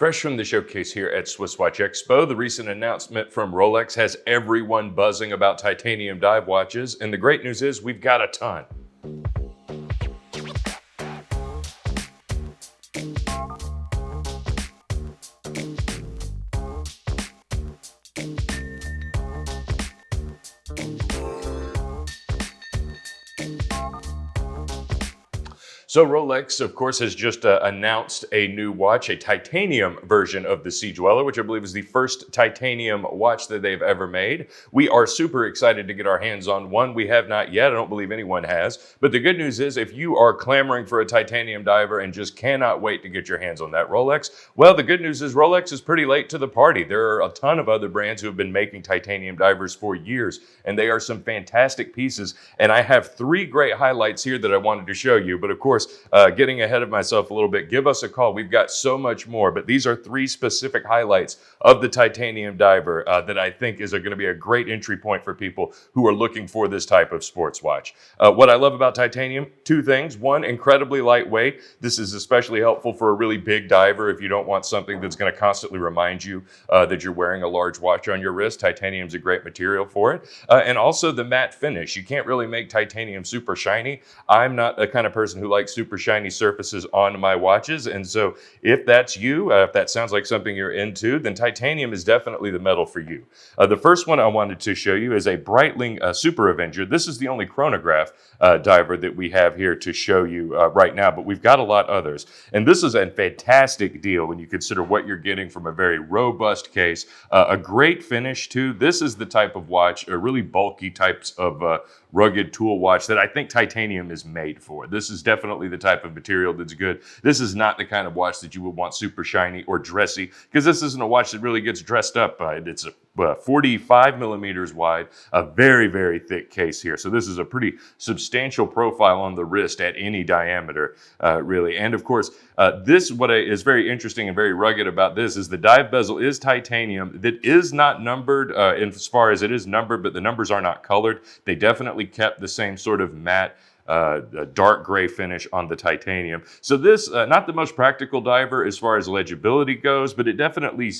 Fresh from the showcase here at SwissWatchExpo, the recent announcement from Rolex has everyone buzzing about titanium dive watches, and the great news is we've got a ton. So Rolex, of course, has just announced a new watch, a titanium version of the Sea Dweller, which I believe is the first titanium watch that they've ever made. We are super excited to get our hands on one. We have not yet. I don't believe anyone has. But the good news is if you are clamoring for a titanium diver and just cannot wait to get your hands on that Rolex, well, the good news is Rolex is pretty late to the party. There are a ton of other brands who have been making titanium divers for years, and they are some fantastic pieces. And I have three great highlights here that I wanted to show you. But of course, getting ahead of myself a little bit, give us a call. We've got so much more, but these are three specific highlights of the titanium diver that I think is going to be a great entry point for people who are looking for this type of sports watch. What I love about titanium, two things. One, incredibly lightweight. This is especially helpful for a really big diver if you don't want something that's going to constantly remind you that you're wearing a large watch on your wrist. Titanium's a great material for it. And also the matte finish. You can't really make titanium super shiny. I'm not the kind of person who likes super shiny surfaces on my watches, and so if that's you, if that sounds like something you're into, then titanium is definitely the metal for you. The first one I wanted to show you is a Breitling Super Avenger. This is the only chronograph diver that we have here to show you right now, but we've got a lot others. And this is a fantastic deal when you consider what you're getting from a very robust case, a great finish too. This is the type of watch, really bulky types of rugged tool watch that I think titanium is made for. This is definitely the type of material that's good. This is not the kind of watch that you would want super shiny or dressy, because this isn't a watch that really gets dressed up by it. It's a 45 millimeters wide, a very, very thick case here. So this is a pretty substantial profile on the wrist at any diameter, really. And of course, what is very interesting and very rugged about this is the dive bezel is titanium that is not numbered as far as it is numbered, but the numbers are not colored. They definitely kept the same sort of matte a dark gray finish on the titanium. So this, not the most practical diver as far as legibility goes, but it definitely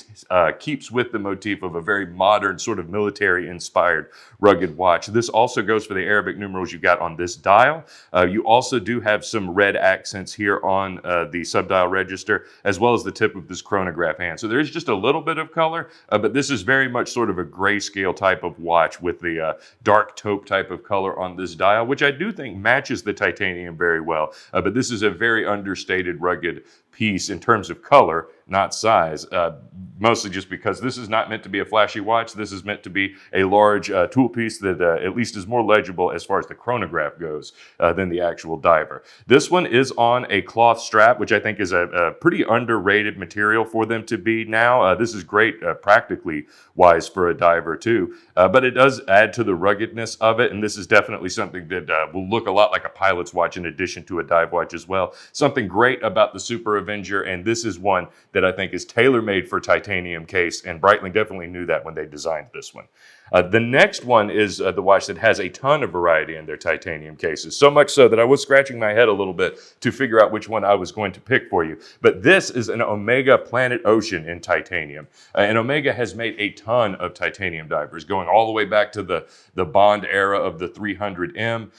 keeps with the motif of a very modern sort of military-inspired rugged watch. This also goes for the Arabic numerals you got on this dial. You also do have some red accents here on the subdial register, as well as the tip of this chronograph hand. So there is just a little bit of color, but this is very much sort of a grayscale type of watch with the dark taupe type of color on this dial, which I do think matches the titanium very well, but this is a very understated, rugged piece in terms of color, not size, mostly just because this is not meant to be a flashy watch. This is meant to be a large tool piece that at least is more legible as far as the chronograph goes than the actual diver. This one is on a cloth strap, which I think is a pretty underrated material for them to be now. This is great practically wise for a diver too, but it does add to the ruggedness of it, and this is definitely something that will look a lot like a pilot's watch in addition to a dive watch as well. Something great about the Super Avenger, and this is one that I think is tailor-made for titanium case, and Breitling definitely knew that when they designed this one. The next one is the watch that has a ton of variety in their titanium cases, so much so that I was scratching my head a little bit to figure out which one I was going to pick for you. But this is an Omega Planet Ocean in titanium. And Omega has made a ton of titanium divers, going all the way back to the Bond era of the 300M.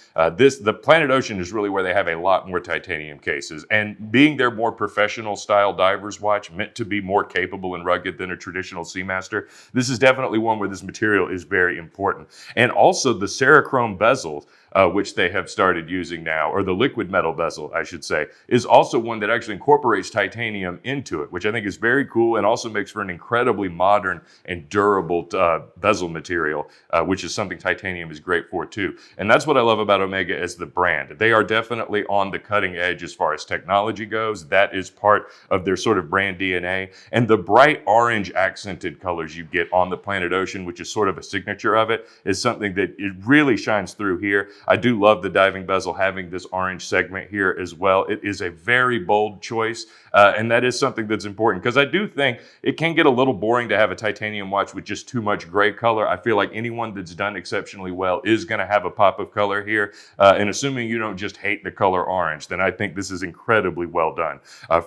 The Planet Ocean is really where they have a lot more titanium cases. And being their more professional style diver's watch, meant to be more capable and rugged than a traditional Seamaster, this is definitely one where this material is very important. And also the Cerachrome bezel, which they have started using now, or the liquid metal bezel, I should say, is also one that actually incorporates titanium into it, which I think is very cool and also makes for an incredibly modern and durable bezel material, which is something titanium is great for too. And that's what I love about Omega as the brand. They are definitely on the cutting edge as far as technology goes. That is part of their sort of brand DNA. And the bright orange accented colors you get on the Planet Ocean, which is sort of a signature of it, is something that it really shines through here. I do love the diving bezel having this orange segment here as well. It is a very bold choice, and that is something that's important because I do think it can get a little boring to have a titanium watch with just too much gray color. I feel like anyone that's done exceptionally well is going to have a pop of color here, and assuming you don't just hate the color orange, then I think this is incredibly well done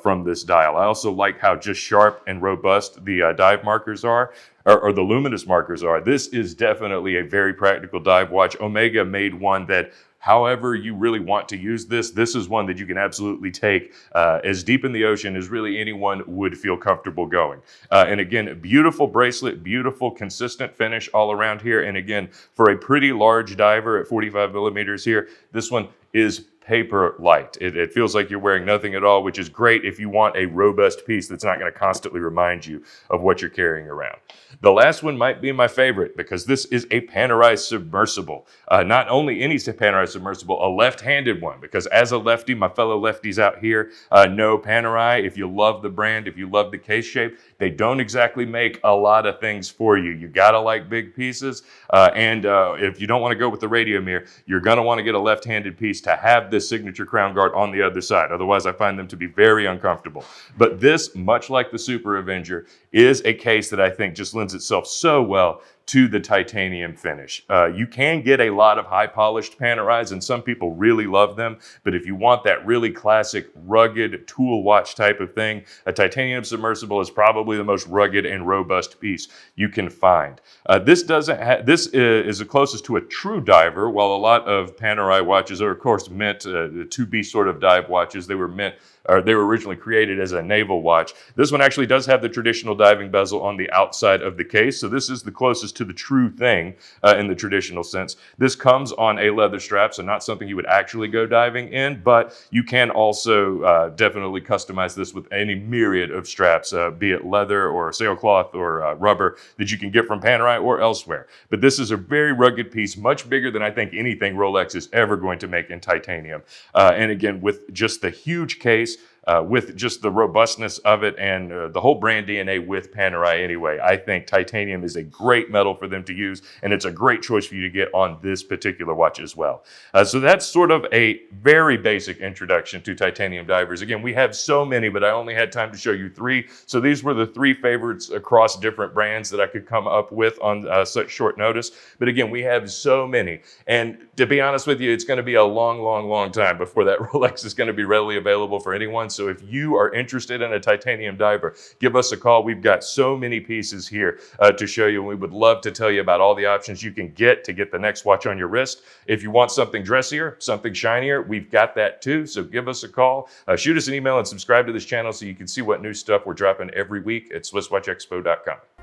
from this dial. I also like how just sharp and robust the dive markers are, or the luminous markers are. This is definitely a very practical dive watch. Omega made one that, however you really want to use this, this is one that you can absolutely take as deep in the ocean as really anyone would feel comfortable going. And again, beautiful bracelet, beautiful consistent finish all around here. And again, for a pretty large diver at 45 millimeters here, this one is paper light. It feels like you're wearing nothing at all, which is great if you want a robust piece that's not going to constantly remind you of what you're carrying around. The last one might be my favorite because this is a Panerai Submersible. Not only any Panerai Submersible, a left-handed one, because as a lefty, my fellow lefties out here know Panerai. If you love the brand, if you love the case shape, they don't exactly make a lot of things for you. You gotta like big pieces, and if you don't want to go with the radio mirror, you're gonna want to get a left-handed piece to have this signature crown guard on the other side. Otherwise, I find them to be very uncomfortable. But this, much like the Super Avenger, is a case that I think just lends itself so well to the titanium finish. You can get a lot of high polished Panerais, and some people really love them, but if you want that really classic rugged tool watch type of thing, a titanium submersible is probably the most rugged and robust piece you can find. This is the closest to a true diver. While a lot of Panerai watches are of course meant to be sort of dive watches, they were originally created as a naval watch. This one actually does have the traditional diving bezel on the outside of the case, so this is the closest to the true thing in the traditional sense. This comes on a leather strap, so not something you would actually go diving in, but you can also definitely customize this with any myriad of straps, be it leather or sailcloth or rubber that you can get from Panerai or elsewhere. But this is a very rugged piece, much bigger than I think anything Rolex is ever going to make in titanium. And again, with just the huge case, with just the robustness of it and the whole brand DNA with Panerai anyway, I think titanium is a great metal for them to use, and it's a great choice for you to get on this particular watch as well. So that's sort of a very basic introduction to titanium divers. Again, we have so many, but I only had time to show you 3. So these were the 3 favorites across different brands that I could come up with on such short notice. But again, we have so many. And to be honest with you, it's going to be a long, long, long time before that Rolex is going to be readily available for anyone. So if you are interested in a titanium diver, give us a call. We've got so many pieces here to show you, and we would love to tell you about all the options you can get to get the next watch on your wrist. If you want something dressier, something shinier, we've got that too. So give us a call, shoot us an email, and subscribe to this channel so you can see what new stuff we're dropping every week at SwissWatchExpo.com.